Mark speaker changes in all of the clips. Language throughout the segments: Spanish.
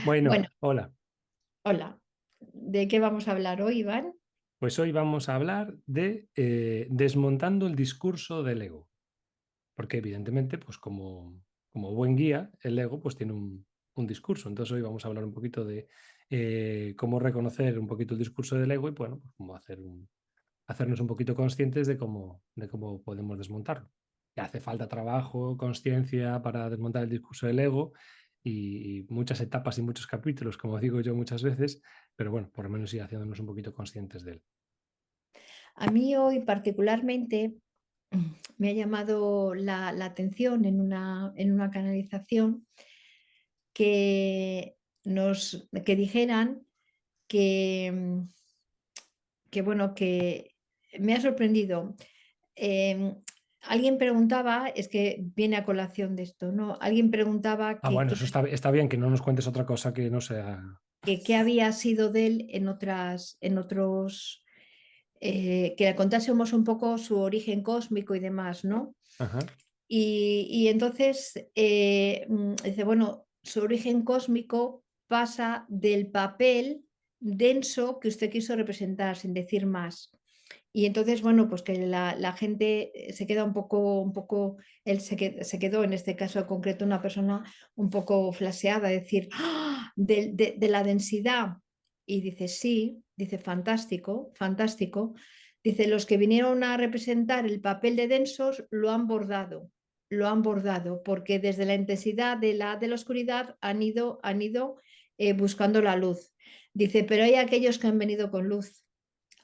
Speaker 1: Bueno,
Speaker 2: Bueno, hola. ¿De qué vamos a hablar hoy, Iván?
Speaker 1: pues hoy vamos a hablar de desmontando el discurso del ego, porque evidentemente, pues como buen guía, el ego pues tiene un discurso. Entonces hoy vamos a hablar un poquito de cómo reconocer un poquito el discurso del ego y bueno, pues cómo hacernos un poquito conscientes de cómo podemos desmontarlo. Que hace falta trabajo, conciencia para desmontar el discurso del ego y muchas etapas y muchos capítulos, como digo yo muchas veces, pero bueno, por lo menos ir haciéndonos un poquito conscientes de él.
Speaker 2: A mí hoy particularmente me ha llamado la atención en una canalización que dijeran que, que me ha sorprendido. Eh, Alguien preguntaba, es que viene a colación de esto, ¿no? Alguien preguntaba
Speaker 1: Ah, bueno, eso está bien, que no nos cuentes otra cosa que no sea...
Speaker 2: que qué había sido de él en otros, que le contásemos un poco su origen cósmico y demás, ¿no?
Speaker 1: Ajá.
Speaker 2: Y entonces dice, bueno, su origen cósmico pasa del papel denso que usted quiso representar, sin decir más. Y entonces, bueno, pues que la gente se queda un poco, él se quedó en este caso concreto una persona un poco flaseada, decir, ¡ah! De la densidad. Y dice, sí, dice, fantástico, fantástico. Dice, los que vinieron a representar el papel de densos lo han bordado, porque desde la intensidad de la oscuridad han ido buscando la luz. Dice, pero hay aquellos que han venido con luz.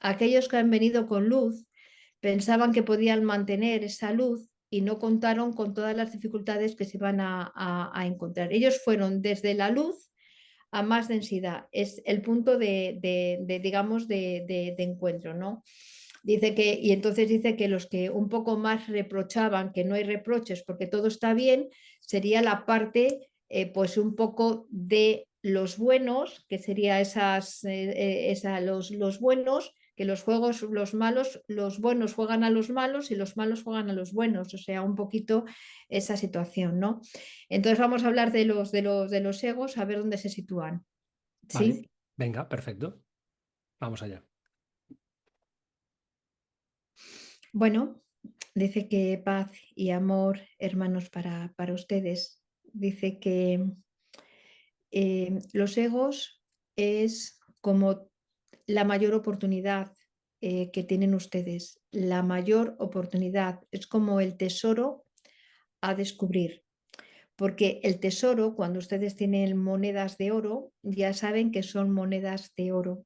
Speaker 2: Aquellos que han venido con luz pensaban que podían mantener esa luz y no contaron con todas las dificultades que se iban a encontrar. Ellos fueron desde la luz a más densidad. Es el punto digamos, de encuentro, ¿no? Dice que, y entonces dice que los que un poco más reprochaban que no hay reproches porque todo está bien, sería la parte, pues un poco de los buenos, que sería los buenos, que los juegos, los malos, los buenos juegan a los malos y los malos juegan a los buenos, o sea, un poquito esa situación, ¿no? Entonces vamos a hablar de los egos, a ver dónde se sitúan.
Speaker 1: Vale,
Speaker 2: ¿Sí?
Speaker 1: venga, perfecto. Vamos allá.
Speaker 2: Bueno, dice que paz y amor, hermanos, para ustedes. Dice que los egos es como la mayor oportunidad que tienen ustedes. La mayor oportunidad es como el tesoro a descubrir. Porque el tesoro, cuando ustedes tienen monedas de oro, ya saben que son monedas de oro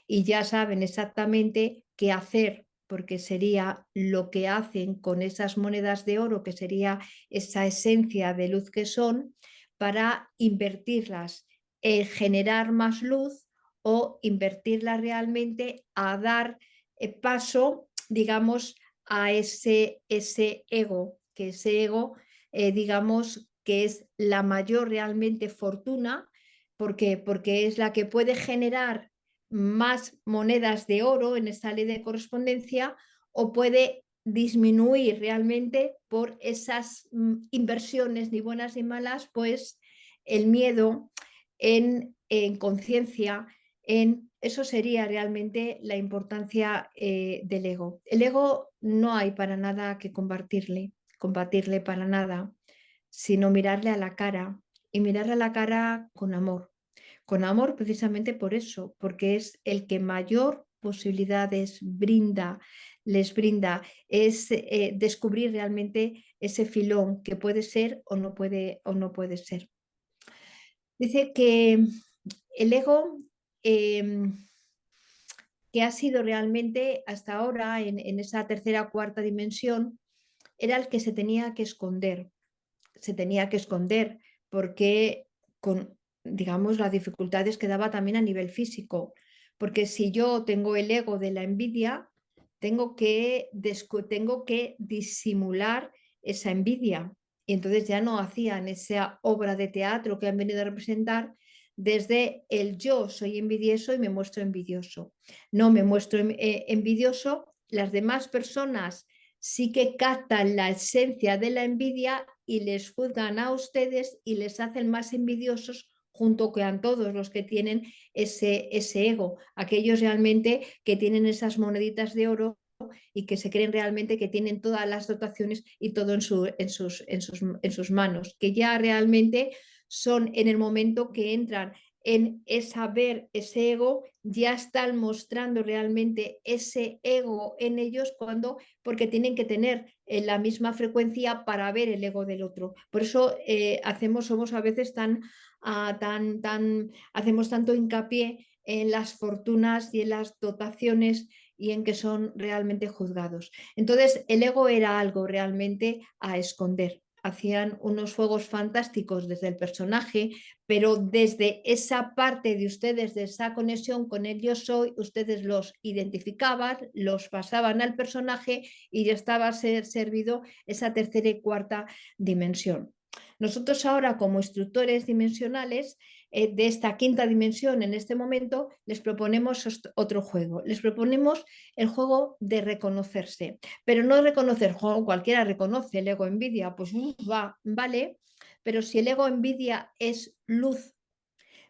Speaker 2: y ya saben exactamente qué hacer, porque sería lo que hacen con esas monedas de oro, que sería esa esencia de luz que son, para invertirlas en generar más luz o invertirlas realmente a dar paso, digamos, a ese ego, que ese ego, digamos, que es la mayor realmente fortuna, porque es la que puede generar más monedas de oro en esa ley de correspondencia o puede disminuir realmente por esas inversiones, ni buenas ni malas, pues el miedo en conciencia, en eso sería realmente la importancia del ego. El ego no hay para nada que combatirle para nada, sino mirarle a la cara y mirarle a la cara con amor precisamente por eso, porque es el que mayor posibilidades les brinda, es descubrir realmente ese filón que puede ser o no puede ser. Dice que el ego, eh, que ha sido realmente hasta ahora en esa tercera o cuarta dimensión, era el que se tenía que esconder porque con, digamos, las dificultades que daba también a nivel físico. Porque si yo tengo el ego de la envidia, tengo que disimular esa envidia. Y entonces ya no hacían esa obra de teatro que han venido a representar desde el yo soy envidioso y me muestro envidioso. No me muestro envidioso, las demás personas sí que captan la esencia de la envidia y les juzgan a ustedes y les hacen más envidiosos junto con todos los que tienen ese ego, aquellos realmente que tienen esas moneditas de oro y que se creen realmente que tienen todas las dotaciones y todo en sus manos, que ya realmente son en el momento que entran en esa ver ese ego, ya están mostrando realmente ese ego en ellos porque tienen que tener la misma frecuencia para ver el ego del otro. Por eso somos a veces hacemos tanto hincapié en las fortunas y en las dotaciones y en que son realmente juzgados. Entonces, el ego era algo realmente a esconder. Hacían unos juegos fantásticos desde el personaje, pero desde esa parte de ustedes, de esa conexión con el yo soy, ustedes los identificaban, los pasaban al personaje y ya estaba servido esa tercera y cuarta dimensión. Nosotros ahora como instructores dimensionales de esta quinta dimensión en este momento les proponemos otro juego. Les proponemos el juego de reconocerse, pero no reconocer, cualquiera reconoce el ego envidia, pues vale, pero si el ego envidia es luz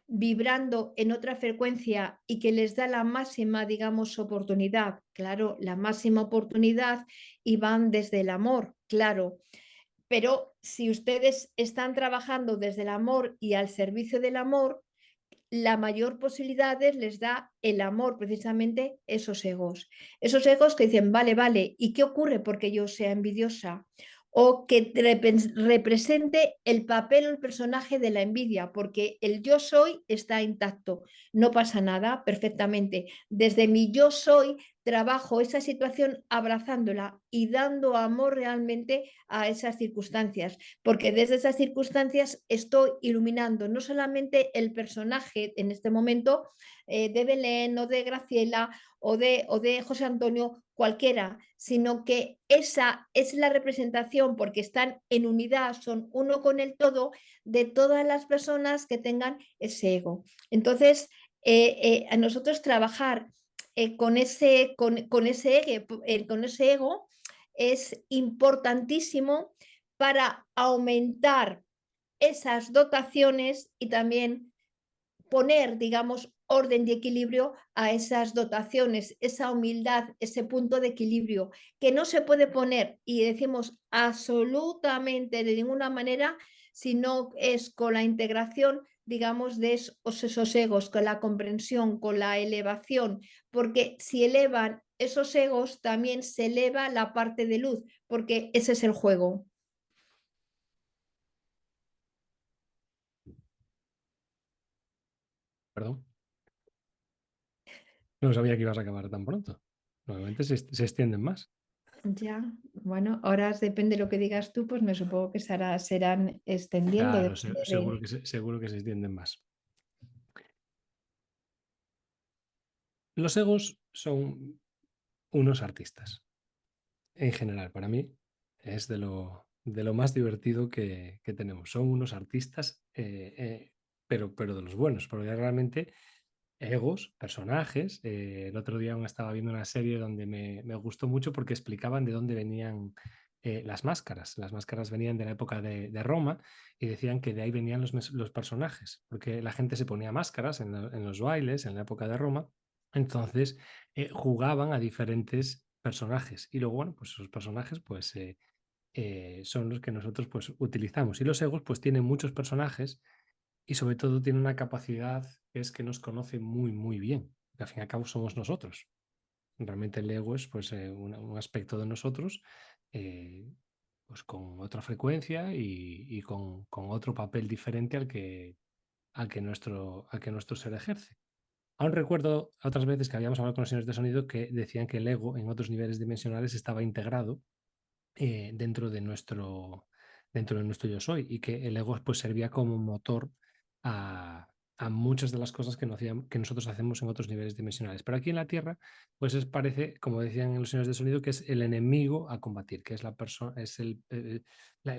Speaker 2: vibrando en otra frecuencia y que les da la máxima, digamos, oportunidad, claro, la máxima oportunidad y van desde el amor, claro, pero si ustedes están trabajando desde el amor y al servicio del amor, la mayor posibilidades les da el amor, precisamente esos egos. Esos egos que dicen, vale, vale, ¿y qué ocurre porque yo sea envidiosa? O que represente el papel o el personaje de la envidia, porque el yo soy está intacto, no pasa nada perfectamente. Desde mi yo soy trabajo esa situación abrazándola y dando amor realmente a esas circunstancias, porque desde esas circunstancias estoy iluminando no solamente el personaje en este momento de Belén o de Graciela o de José Antonio, cualquiera, sino que esa es la representación porque están en unidad, son uno con el todo de todas las personas que tengan ese ego. Entonces, a nosotros trabajar con ese ego es importantísimo para aumentar esas dotaciones y también poner, digamos, orden y equilibrio a esas dotaciones, esa humildad, ese punto de equilibrio que no se puede poner y decimos absolutamente de ninguna manera si no es con la integración, digamos, de esos egos, con la comprensión, con la elevación, porque si elevan esos egos, también se eleva la parte de luz, porque ese es el juego.
Speaker 1: Perdón. No sabía que ibas a acabar tan pronto. Normalmente se extienden más.
Speaker 2: Ya, bueno, ahora depende de lo que digas tú, pues me supongo que serán extendiendo,
Speaker 1: Claro,
Speaker 2: depende
Speaker 1: seguro que se extienden más. Los egos son unos artistas. En general, para mí es de lo más divertido que tenemos. Son unos artistas, pero de los buenos, porque realmente egos, personajes. El otro día aún estaba viendo una serie donde me gustó mucho porque explicaban de dónde venían las máscaras. Las máscaras venían de la época de Roma y decían que de ahí venían los personajes, porque la gente se ponía máscaras en los bailes en la época de Roma. Entonces jugaban a diferentes personajes y luego, bueno, pues esos personajes pues son los que nosotros pues utilizamos. Y los egos pues tienen muchos personajes y sobre todo tiene una capacidad que es que nos conoce muy, muy bien, que al fin y al cabo somos nosotros. Realmente el ego es pues, un aspecto de nosotros pues con otra frecuencia y con otro papel diferente al que nuestro ser ejerce. Aún recuerdo otras veces que habíamos hablado con los señores de sonido que decían que el ego en otros niveles dimensionales estaba integrado dentro dentro de nuestro yo soy y que el ego pues servía como motor a muchas de las cosas que nosotros hacemos en otros niveles dimensionales. Pero aquí en la Tierra, pues parece, como decían los señores de sonido, que es el enemigo a combatir, que es la persona, es el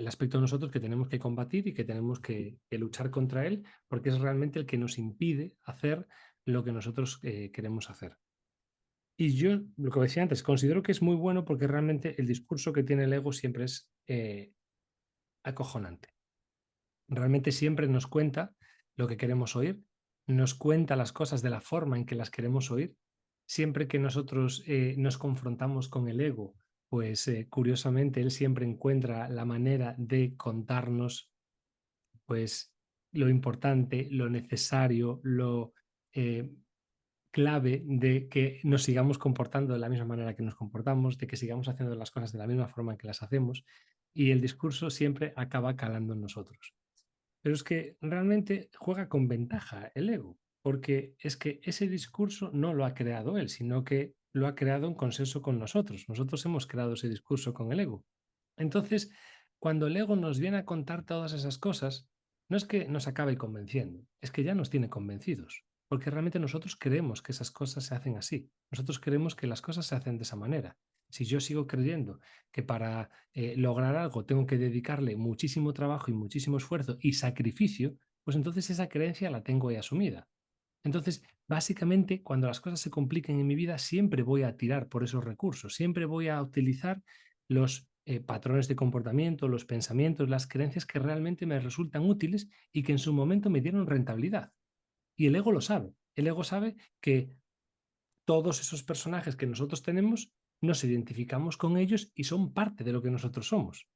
Speaker 1: aspecto de nosotros que tenemos que combatir y que tenemos que luchar contra él, porque es realmente el que nos impide hacer lo que nosotros queremos hacer. Y yo, lo que decía antes, considero que es muy bueno porque realmente el discurso que tiene el ego siempre es acojonante. Realmente siempre nos cuenta lo que queremos oír, nos cuenta las cosas de la forma en que las queremos oír. Siempre que nosotros nos confrontamos con el ego, pues curiosamente él siempre encuentra la manera de contarnos pues lo importante, lo necesario, lo eh, clave de que nos sigamos comportando de la misma manera que nos comportamos, de que sigamos haciendo las cosas de la misma forma en que las hacemos, y el discurso siempre acaba calando en nosotros. Pero es que realmente juega con ventaja el ego, porque es que ese discurso no lo ha creado él, sino que lo ha creado en consenso con nosotros. Nosotros hemos creado ese discurso con el ego. Entonces, cuando el ego nos viene a contar todas esas cosas, no es que nos acabe convenciendo, es que ya nos tiene convencidos, porque realmente nosotros creemos que esas cosas se hacen así, nosotros creemos que las cosas se hacen de esa manera. Si yo sigo creyendo que para lograr algo tengo que dedicarle muchísimo trabajo y muchísimo esfuerzo y sacrificio, pues entonces esa creencia la tengo ahí asumida. Entonces, básicamente, cuando las cosas se compliquen en mi vida, siempre voy a tirar por esos recursos, siempre voy a utilizar los patrones de comportamiento, los pensamientos, las creencias que realmente me resultan útiles y que en su momento me dieron rentabilidad. Y el ego lo sabe. El ego sabe que todos esos personajes que nosotros tenemos nos identificamos con ellos y son parte de lo que nosotros somos.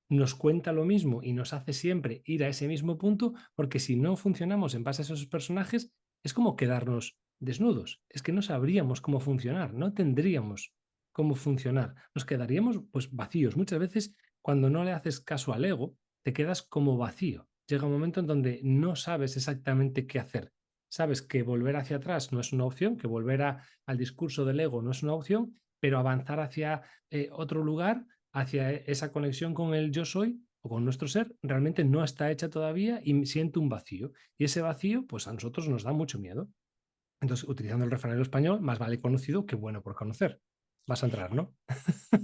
Speaker 1: Nos cuenta lo mismo y nos hace siempre ir a ese mismo punto, porque si no funcionamos en base a esos personajes, es como quedarnos desnudos. Es que no sabríamos cómo funcionar, no tendríamos cómo funcionar. Nos quedaríamos pues vacíos. Muchas veces cuando no le haces caso al ego, te quedas como vacío. Llega un momento en donde no sabes exactamente qué hacer. Sabes que volver hacia atrás no es una opción, que volver al discurso del ego no es una opción, pero avanzar hacia otro lugar, hacia esa conexión con el yo soy o con nuestro ser, realmente no está hecha todavía y siento un vacío. Y ese vacío, pues a nosotros nos da mucho miedo. Entonces, utilizando el refranero español, más vale conocido que bueno por conocer. Vas a entrar, ¿no?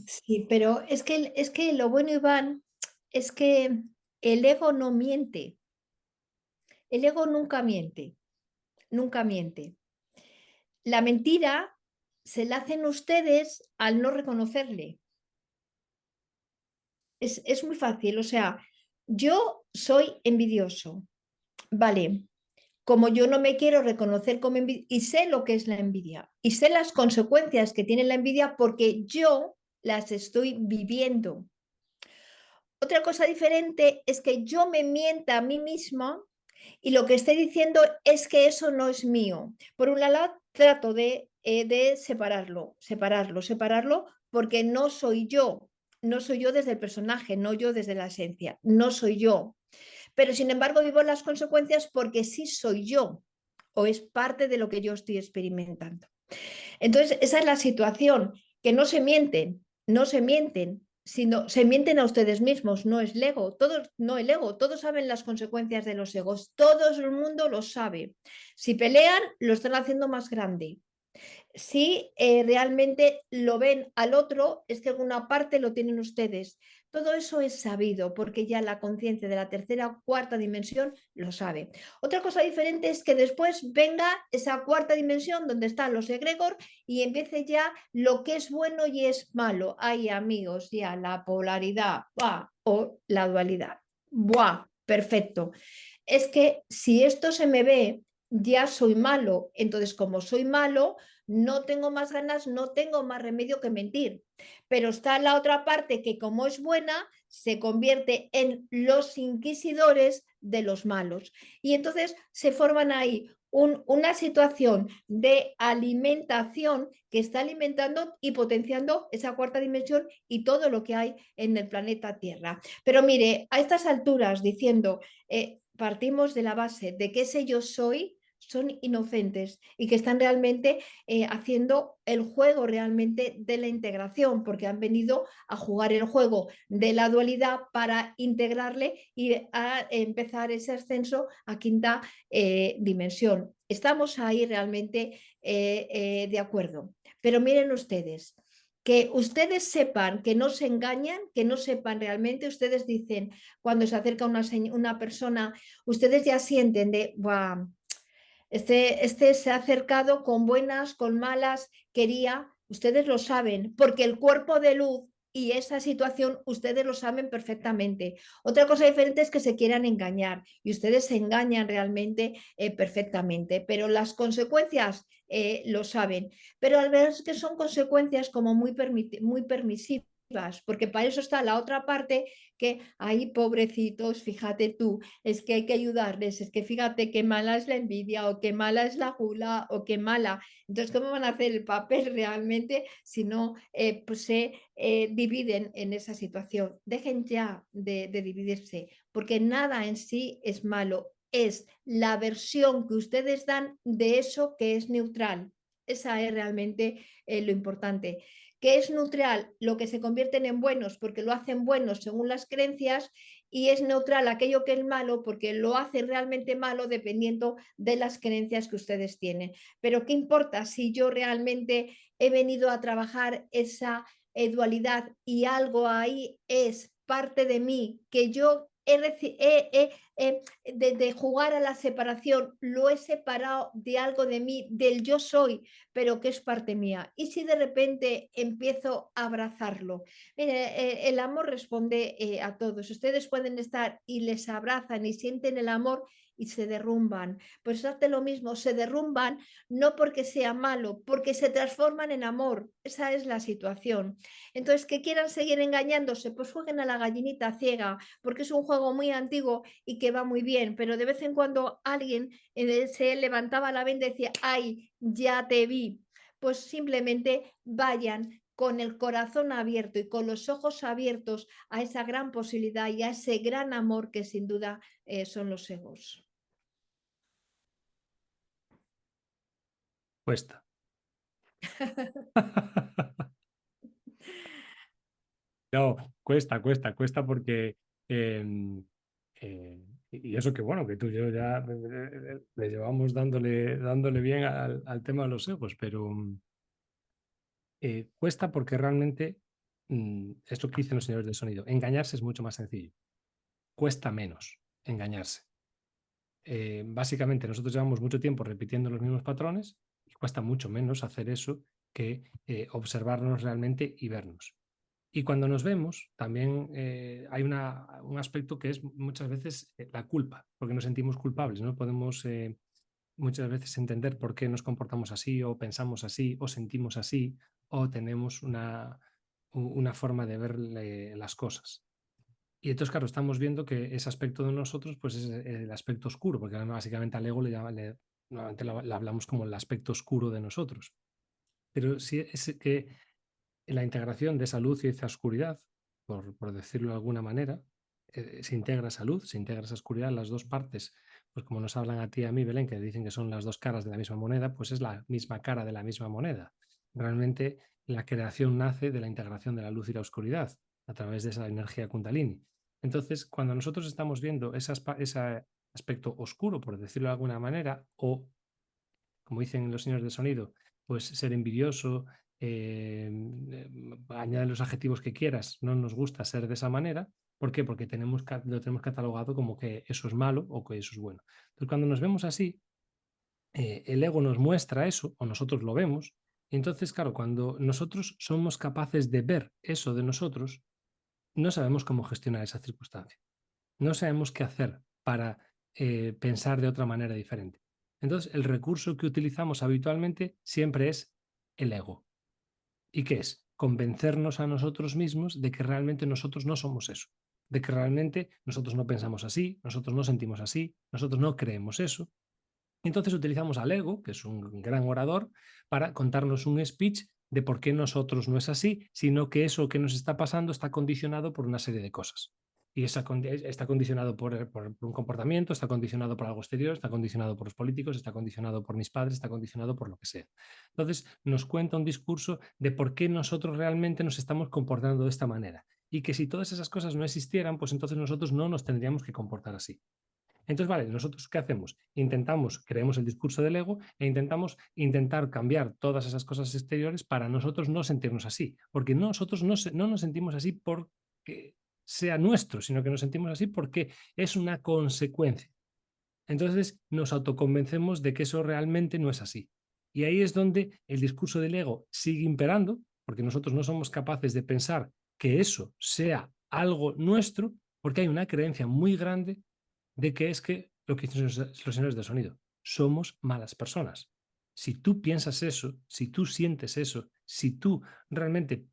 Speaker 2: Sí, pero es que lo bueno, Iván, es que el ego no miente. El ego nunca miente, nunca miente. La mentira se la hacen ustedes al no reconocerle. Es muy fácil, o sea, yo soy envidioso, vale, como yo no me quiero reconocer como envidia, y sé lo que es la envidia, y sé las consecuencias que tiene la envidia porque yo las estoy viviendo. Otra cosa diferente es que yo me mienta a mí misma y lo que estoy diciendo es que eso no es mío. Por un lado, trato de separarlo, porque no soy yo. No soy yo desde el personaje, no yo desde la esencia, no soy yo. Pero sin embargo vivo las consecuencias porque sí soy yo o es parte de lo que yo estoy experimentando. Entonces, esa es la situación, que no se mienten, no se mienten, sino se mienten a ustedes mismos, no es el ego, todos, no el ego, todos saben las consecuencias de los egos, todo el mundo lo sabe. Si pelean, lo están haciendo más grande. Si realmente lo ven al otro, es que alguna parte lo tienen ustedes. Todo eso es sabido porque ya la conciencia de la tercera o cuarta dimensión lo sabe. Otra cosa diferente es que después venga esa cuarta dimensión donde están los egregor y empiece ya lo que es bueno y es malo. Ay, amigos, ya la polaridad ¡buah! O la dualidad. ¡Buah! Perfecto. Es que si esto se me ve, ya soy malo. Entonces, como soy malo, no tengo más ganas, no tengo más remedio que mentir. Pero está la otra parte que como es buena, se convierte en los inquisidores de los malos. Y entonces se forman ahí una situación de alimentación que está alimentando y potenciando esa cuarta dimensión y todo lo que hay en el planeta Tierra. Pero mire, a estas alturas diciendo, partimos de la base de que ese yo soy, son inocentes y que están realmente haciendo el juego realmente de la integración, porque han venido a jugar el juego de la dualidad para integrarle y a empezar ese ascenso a quinta dimensión. Estamos ahí realmente de acuerdo. Pero miren ustedes, que ustedes sepan, que no se engañan, que no sepan realmente, ustedes dicen, cuando se acerca una persona, ustedes ya sienten de, wow, este se ha acercado con buenas, con malas, quería, ustedes lo saben, porque el cuerpo de luz y esa situación ustedes lo saben perfectamente. Otra cosa diferente es que se quieran engañar y ustedes se engañan realmente perfectamente, pero las consecuencias lo saben. Pero al ver que son consecuencias como muy permisivas, porque para eso está la otra parte que, ay, pobrecitos, fíjate tú, es que hay que ayudarles, es que fíjate qué mala es la envidia o qué mala es la gula o qué mala. Entonces, ¿cómo van a hacer el papel realmente si no pues se dividen en esa situación? Dejen ya de dividirse, porque nada en sí es malo, es la versión que ustedes dan de eso que es neutral. Esa es realmente lo importante. Que es neutral lo que se convierten en buenos porque lo hacen buenos según las creencias y es neutral aquello que es malo porque lo hacen realmente malo dependiendo de las creencias que ustedes tienen. Pero ¿qué importa si yo realmente he venido a trabajar esa dualidad y algo ahí es parte de mí que yo de jugar a la separación, lo he separado de algo de mí, del yo soy, pero que es parte mía. Y si de repente empiezo a abrazarlo, mire, el amor responde a todos. Ustedes pueden estar y les abrazan y sienten el amor y se derrumban. Pues hace lo mismo, se derrumban no porque sea malo, porque se transforman en amor. Esa es la situación. Entonces, que quieran seguir engañándose, pues jueguen a la gallinita ciega, porque es un juego muy antiguo y que va muy bien, pero de vez en cuando alguien se levantaba la venda y decía, ay, ya te vi. Pues simplemente vayan con el corazón abierto y con los ojos abiertos a esa gran posibilidad y a ese gran amor que sin duda son los egos.
Speaker 1: Cuesta. No, cuesta porque y eso que bueno, que tú y yo ya le llevamos dándole bien al tema de los egos, pero cuesta porque realmente es lo que dicen los señores del sonido. Engañarse es mucho más sencillo. Cuesta menos engañarse. Básicamente nosotros llevamos mucho tiempo repitiendo los mismos patrones y cuesta mucho menos hacer eso que observarnos realmente y vernos. Y cuando nos vemos, también hay un aspecto que es muchas veces la culpa, porque nos sentimos culpables, no podemos muchas veces entender por qué nos comportamos así o pensamos así o sentimos así o tenemos una forma de ver las cosas. Y entonces, claro, estamos viendo que ese aspecto de nosotros pues es el aspecto oscuro, porque básicamente al ego normalmente lo hablamos como el aspecto oscuro de nosotros. Pero sí es que en la integración de esa luz y esa oscuridad, por decirlo de alguna manera, se integra esa luz, se integra esa oscuridad, las dos partes, pues como nos hablan a ti y a mí, Belén, que dicen que son las dos caras de la misma moneda, pues es la misma cara de la misma moneda. Realmente la creación nace de la integración de la luz y la oscuridad a través de esa energía kundalini. Entonces, cuando nosotros estamos viendo ese aspecto oscuro, por decirlo de alguna manera, o como dicen los señores de sonido, pues ser envidioso, añade los adjetivos que quieras, no nos gusta ser de esa manera. ¿Por qué? Porque lo tenemos catalogado como que eso es malo o que eso es bueno. Entonces, cuando nos vemos así, el ego nos muestra eso o nosotros lo vemos. Y entonces, claro, cuando nosotros somos capaces de ver eso de nosotros, no sabemos cómo gestionar esa circunstancia. No sabemos qué hacer para pensar de otra manera diferente. Entonces, el recurso que utilizamos habitualmente siempre es el ego. ¿Y qué es? Convencernos a nosotros mismos de que realmente nosotros no somos eso, de que realmente nosotros no pensamos así, nosotros no sentimos así, nosotros no creemos eso. Entonces utilizamos al ego, que es un gran orador, para contarnos un speech de por qué nosotros no es así, sino que eso que nos está pasando está condicionado por una serie de cosas. Y está condicionado por un comportamiento, está condicionado por algo exterior, está condicionado por los políticos, está condicionado por mis padres, está condicionado por lo que sea. Entonces nos cuenta un discurso de por qué nosotros realmente nos estamos comportando de esta manera. Y que si todas esas cosas no existieran, pues entonces nosotros no nos tendríamos que comportar así. Entonces, vale, ¿nosotros qué hacemos? Creemos el discurso del ego e intentar cambiar todas esas cosas exteriores para nosotros no sentirnos así, porque nosotros no nos sentimos así porque sea nuestro, sino que nos sentimos así porque es una consecuencia. Entonces nos autoconvencemos de que eso realmente no es así. Y ahí es donde el discurso del ego sigue imperando, porque nosotros no somos capaces de pensar que eso sea algo nuestro, porque hay una creencia muy grande de que es que lo que dicen los señores de sonido, somos malas personas. Si tú piensas eso, si tú sientes eso, si tú realmente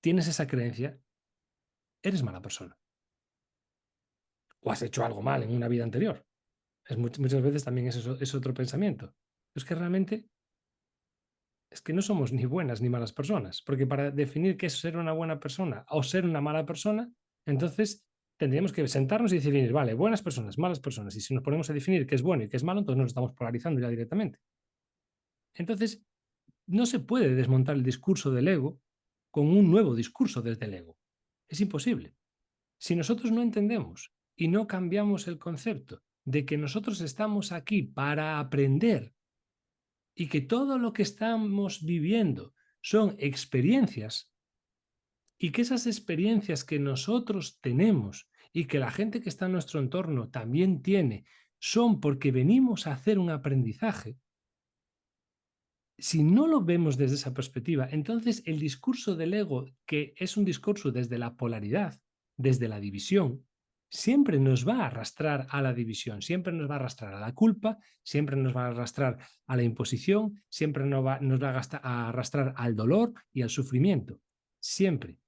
Speaker 1: tienes esa creencia, eres mala persona. O has hecho algo mal en una vida anterior. Muchas veces también es otro pensamiento. Es que realmente es que no somos ni buenas ni malas personas, porque para definir qué es ser una buena persona o ser una mala persona, entonces tendríamos que sentarnos y definir, vale, buenas personas, malas personas, y si nos ponemos a definir qué es bueno y qué es malo, entonces nos estamos polarizando ya directamente. Entonces, no se puede desmontar el discurso del ego con un nuevo discurso desde el ego. Es imposible. Si nosotros no entendemos y no cambiamos el concepto de que nosotros estamos aquí para aprender y que todo lo que estamos viviendo son experiencias y que esas experiencias que nosotros tenemos y que la gente que está en nuestro entorno también tiene son porque venimos a hacer un aprendizaje, si no lo vemos desde esa perspectiva, entonces el discurso del ego, que es un discurso desde la polaridad, desde la división, siempre nos va a arrastrar a la división, siempre nos va a arrastrar a la culpa, siempre nos va a arrastrar a la imposición, siempre nos va a arrastrar al dolor y al sufrimiento. Siempre.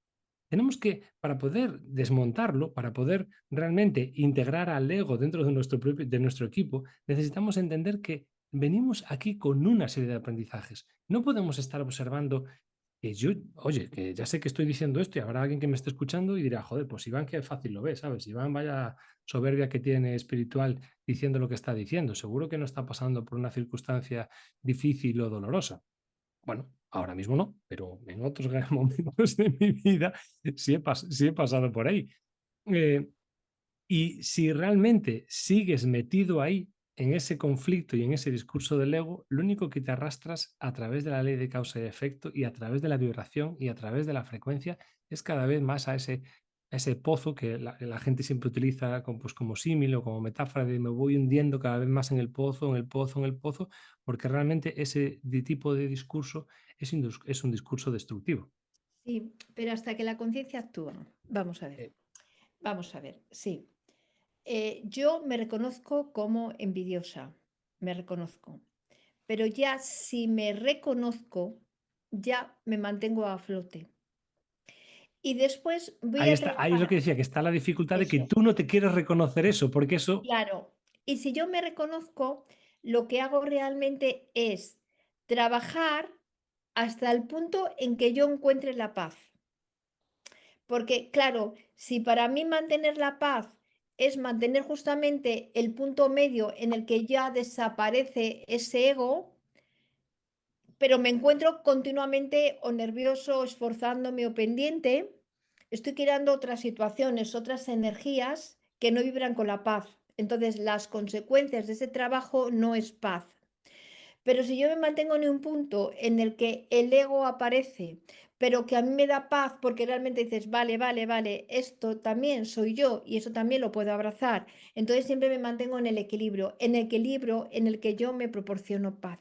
Speaker 1: Tenemos que, para poder desmontarlo, para poder realmente integrar al ego dentro de nuestro equipo, necesitamos entender que venimos aquí con una serie de aprendizajes. No podemos estar observando que yo, oye, que ya sé que estoy diciendo esto y habrá alguien que me esté escuchando y dirá, joder, pues Iván, qué fácil lo ve, ¿sabes? Iván, vaya soberbia que tiene espiritual diciendo lo que está diciendo. Seguro que no está pasando por una circunstancia difícil o dolorosa. Bueno, ahora mismo no, pero en otros momentos de mi vida sí he pasado por ahí. Eh, y si realmente sigues metido ahí, en ese conflicto y en ese discurso del ego, lo único que te arrastras a través de la ley de causa y efecto y a través de la vibración y a través de la frecuencia es cada vez más a ese pozo que la gente siempre utiliza como, pues, como símil o como metáfora de me voy hundiendo cada vez más en el pozo, en el pozo, en el pozo, porque realmente ese tipo de discurso es un discurso destructivo.
Speaker 2: Sí, pero hasta que la conciencia actúa. Vamos a ver,
Speaker 1: Eh,
Speaker 2: vamos a ver, sí. Yo me reconozco como envidiosa, me reconozco. Pero ya si me reconozco, ya me mantengo a flote. Y después voy
Speaker 1: Ahí
Speaker 2: a
Speaker 1: está, ahí es lo que
Speaker 2: trabajar
Speaker 1: decía, que está la dificultad de que
Speaker 2: eso,
Speaker 1: tú no te quieres reconocer eso, porque eso.
Speaker 2: claro. Y si yo me reconozco, lo que hago realmente es trabajar hasta el punto en que yo encuentre la paz. Porque, claro, si para mí mantener la paz es mantener justamente el punto medio en el que ya desaparece ese ego, pero me encuentro continuamente o nervioso, esforzándome o pendiente, estoy creando otras situaciones, otras energías que no vibran con la paz. Entonces, las consecuencias de ese trabajo no es paz. Pero si yo me mantengo en un punto en el que el ego aparece, pero que a mí me da paz porque realmente dices, vale, vale, vale, esto también soy yo y eso también lo puedo abrazar. Entonces siempre me mantengo en el equilibrio en el que yo me proporciono paz.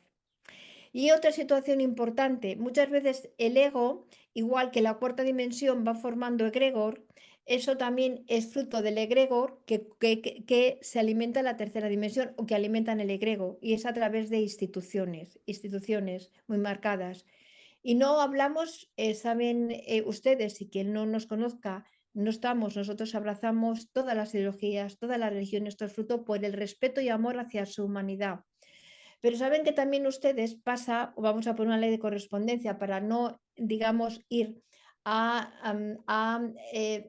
Speaker 2: Y otra situación importante, muchas veces el ego, igual que la cuarta dimensión va formando egregor, eso también es fruto del egregor que se alimenta en la tercera dimensión o que alimentan el egregor y es a través de instituciones muy marcadas. Y no hablamos, saben ustedes, y quien no nos conozca, no estamos, nosotros abrazamos todas las ideologías, todas las religiones, esto es fruto por el respeto y amor hacia su humanidad. Pero saben que también ustedes pasa, o vamos a poner una ley de correspondencia para no, digamos, ir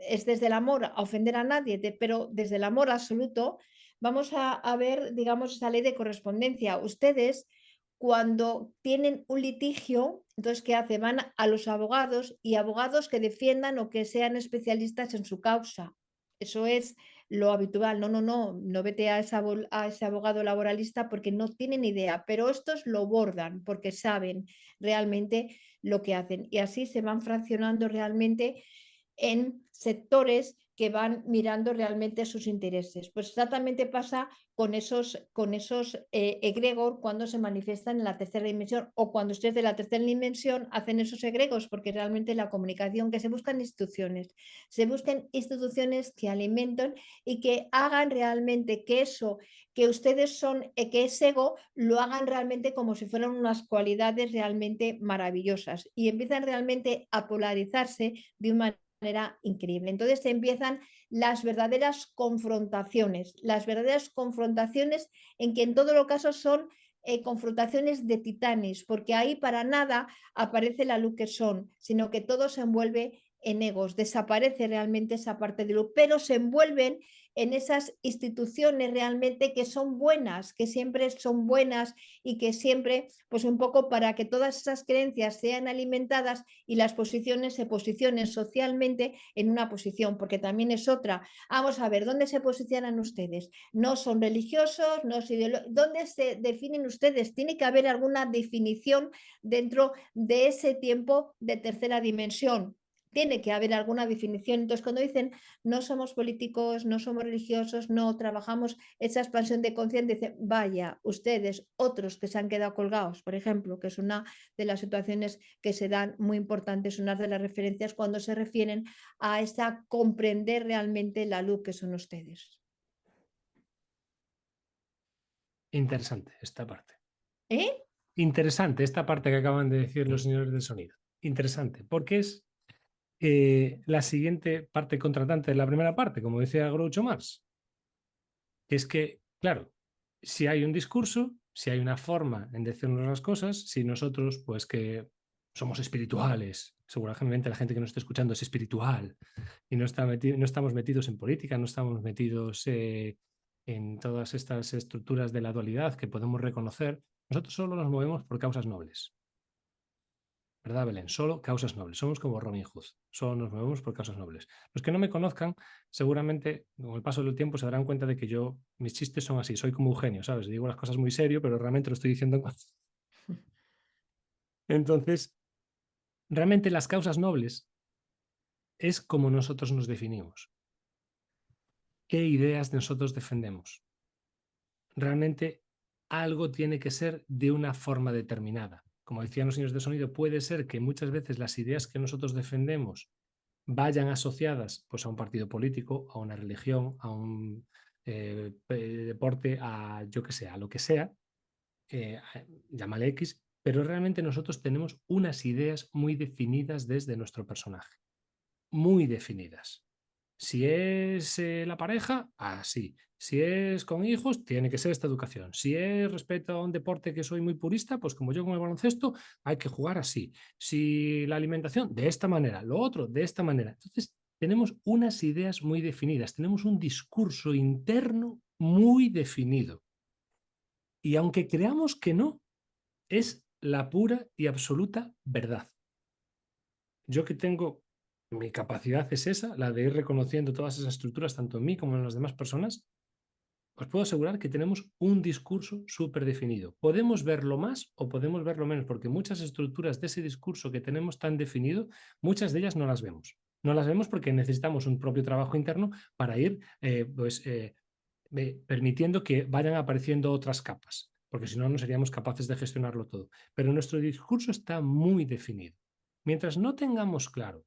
Speaker 2: es desde el amor a ofender a nadie, pero desde el amor absoluto, vamos a ver, digamos, esa ley de correspondencia. Ustedes, cuando tienen un litigio, entonces, ¿qué hace? Van a los abogados y abogados que defiendan o que sean especialistas en su causa. Eso es lo habitual. No, no, no, no vete a ese abogado laboralista porque no tienen idea, pero estos lo bordan porque saben realmente lo que hacen y así se van fraccionando realmente en sectores que van mirando realmente sus intereses. Pues exactamente pasa con esos egregor cuando se manifiestan en la tercera dimensión o cuando ustedes de la tercera dimensión hacen esos egregos, porque realmente la comunicación que se buscan instituciones que alimenten y que hagan realmente que eso que ustedes son, que es ego, lo hagan realmente como si fueran unas cualidades realmente maravillosas y empiezan realmente a polarizarse de una manera increíble. Entonces empiezan las verdaderas confrontaciones en que en todos los casos son confrontaciones de titanes, porque ahí para nada aparece la luz que son, sino que todo se envuelve en egos, desaparece realmente esa parte de luz, pero se envuelven en esas instituciones realmente que son buenas, que siempre son buenas y que siempre, pues un poco para que todas esas creencias sean alimentadas y las posiciones se posicionen socialmente en una posición, porque también es otra. Vamos a ver, ¿dónde se posicionan ustedes? No son religiosos, no son ¿dónde se definen ustedes? Tiene que haber alguna definición dentro de ese tiempo de tercera dimensión. Tiene que haber alguna definición. Entonces, cuando dicen no somos políticos, no somos religiosos, no trabajamos esa expansión de conciencia, dicen, vaya, ustedes, otros que se han quedado colgados, por ejemplo, que es una de las situaciones que se dan muy importantes, una de las referencias cuando se refieren a esa comprender realmente la luz que son ustedes.
Speaker 1: Interesante esta parte.
Speaker 2: ¿Eh?
Speaker 1: Interesante esta parte que acaban de decir los señores del sonido. Interesante, porque es la siguiente parte contratante de la primera parte, como decía Groucho Marx. Es que, claro, si hay un discurso, si hay una forma en decirnos las cosas, si nosotros, pues que somos espirituales, seguramente la gente que nos está escuchando es espiritual y no estamos metidos en política, no estamos metidos en todas estas estructuras de la dualidad que podemos reconocer, nosotros solo nos movemos por causas nobles. ¿Verdad, Belén? Solo causas nobles. Somos como Robin Hood. Solo nos movemos por causas nobles. Los que no me conozcan, seguramente con el paso del tiempo se darán cuenta de que mis chistes son así. Soy como Eugenio, ¿sabes? Digo las cosas muy serio, pero realmente lo estoy diciendo en cuanto. Entonces, realmente las causas nobles es como nosotros nos definimos. ¿Qué ideas nosotros defendemos? Realmente algo tiene que ser de una forma determinada. Como decían los señores de sonido, puede ser que muchas veces las ideas que nosotros defendemos vayan asociadas pues, a un partido político, a una religión, a un deporte, a yo que sé, a lo que sea, llámale X, pero realmente nosotros tenemos unas ideas muy definidas desde nuestro personaje, muy definidas. Si es la pareja, así. Si es con hijos, tiene que ser esta educación. Si es respecto a un deporte que soy muy purista, pues como yo con el baloncesto, hay que jugar así. Si la alimentación, de esta manera, lo otro, de esta manera. Entonces, tenemos unas ideas muy definidas, tenemos un discurso interno muy definido. Y aunque creamos que no, es la pura y absoluta verdad. Yo que tengo, mi capacidad es esa, la de ir reconociendo todas esas estructuras, tanto en mí como en las demás personas, os puedo asegurar que tenemos un discurso súper definido. Podemos verlo más o podemos verlo menos, porque muchas estructuras de ese discurso que tenemos tan definido, muchas de ellas no las vemos. No las vemos porque necesitamos un propio trabajo interno para ir permitiendo que vayan apareciendo otras capas, porque si no, no seríamos capaces de gestionarlo todo. Pero nuestro discurso está muy definido. Mientras no tengamos claro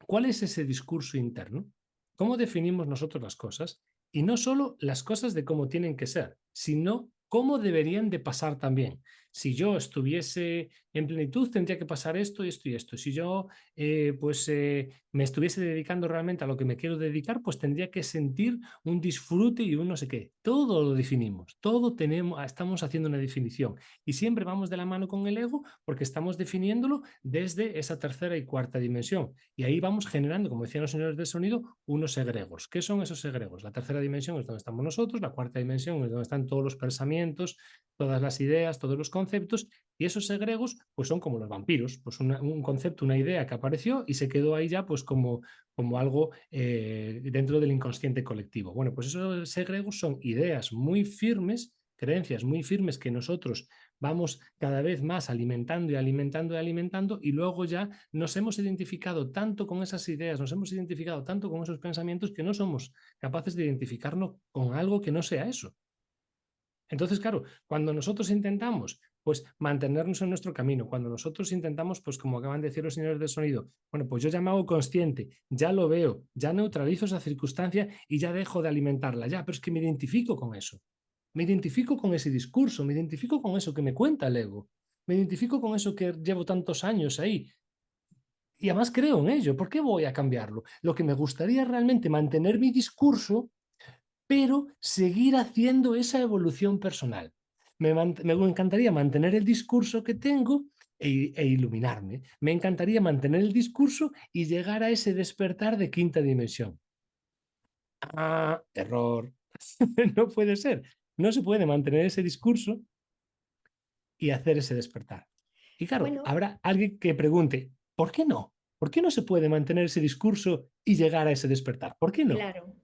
Speaker 1: cuál es ese discurso interno, cómo definimos nosotros las cosas, y no solo las cosas de cómo tienen que ser, sino cómo deberían de pasar también. Si yo estuviese en plenitud, tendría que pasar esto y esto y esto. Si yo me estuviese dedicando realmente a lo que me quiero dedicar, pues tendría que sentir un disfrute y un no sé qué. Todo lo definimos, todo tenemos, estamos haciendo una definición y siempre vamos de la mano con el ego porque estamos definiéndolo desde esa tercera y cuarta dimensión. Y ahí vamos generando, como decían los señores del sonido, unos egregos. ¿Qué son esos egregos? La tercera dimensión es donde estamos nosotros, la cuarta dimensión es donde están todos los pensamientos, todas las ideas, todos los conceptos, y esos egregos pues son como los vampiros, pues un concepto, una idea que apareció y se quedó ahí ya pues como algo dentro del inconsciente colectivo. Bueno, pues esos egregos son ideas muy firmes, creencias muy firmes que nosotros vamos cada vez más alimentando y alimentando y alimentando, y luego ya nos hemos identificado tanto con esas ideas, nos hemos identificado tanto con esos pensamientos que no somos capaces de identificarnos con algo que no sea eso. Entonces, claro, cuando nosotros intentamos pues mantenernos en nuestro camino, cuando nosotros intentamos, pues como acaban de decir los señores del sonido, bueno, pues yo ya me hago consciente, ya lo veo, ya neutralizo esa circunstancia y ya dejo de alimentarla, ya, pero es que me identifico con eso, me identifico con ese discurso, me identifico con eso que me cuenta el ego, me identifico con eso que llevo tantos años ahí y además creo en ello, ¿por qué voy a cambiarlo? Lo que me gustaría realmente mantener mi discurso pero seguir haciendo esa evolución personal. Me encantaría mantener el discurso que tengo iluminarme. Me encantaría mantener el discurso y llegar a ese despertar de quinta dimensión. Ah, error. No puede ser. No se puede mantener ese discurso y hacer ese despertar. Y claro,
Speaker 2: Bueno,
Speaker 1: habrá alguien que pregunte, ¿por qué no? ¿Por qué no se puede mantener ese discurso y llegar a ese despertar? ¿Por qué no?
Speaker 2: claro,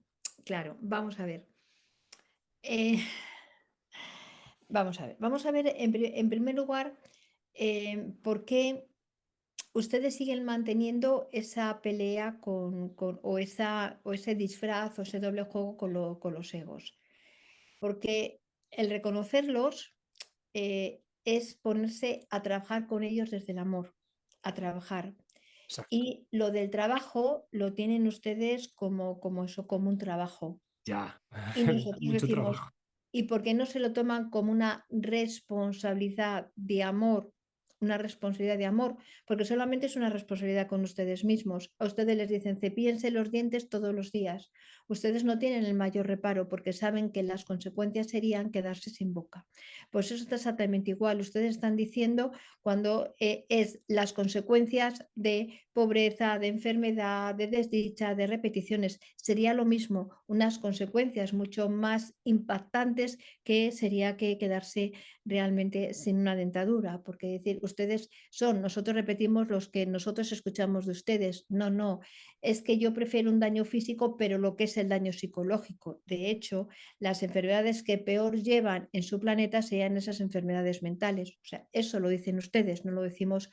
Speaker 2: claro, vamos a ver. Eh, vamos a ver en primer lugar, por qué ustedes siguen manteniendo esa pelea o ese disfraz o ese doble juego con los egos. Porque el reconocerlos es ponerse a trabajar con ellos desde el amor, a trabajar.
Speaker 1: Exacto.
Speaker 2: Y lo del trabajo lo tienen ustedes como eso, como un trabajo.
Speaker 1: Ya,
Speaker 2: Y nosotros
Speaker 1: mucho
Speaker 2: decimos,
Speaker 1: trabajo.
Speaker 2: ¿y por qué no se lo toman como una responsabilidad de amor? Una responsabilidad de amor, porque solamente es una responsabilidad con ustedes mismos. A ustedes les dicen cepíense los dientes todos los días. Ustedes no tienen el mayor reparo porque saben que las consecuencias serían quedarse sin boca. Pues eso está exactamente igual. Ustedes están diciendo cuando es las consecuencias de pobreza, de enfermedad, de desdicha, de repeticiones. Sería lo mismo, unas consecuencias mucho más impactantes que sería que quedarse realmente sin una dentadura, porque decir, ustedes son, nosotros repetimos los que nosotros escuchamos de ustedes. No, no, es que yo prefiero un daño físico, pero lo que es el daño psicológico. De hecho, las enfermedades que peor llevan en su planeta serían esas enfermedades mentales. O sea, eso lo dicen ustedes, no lo decimos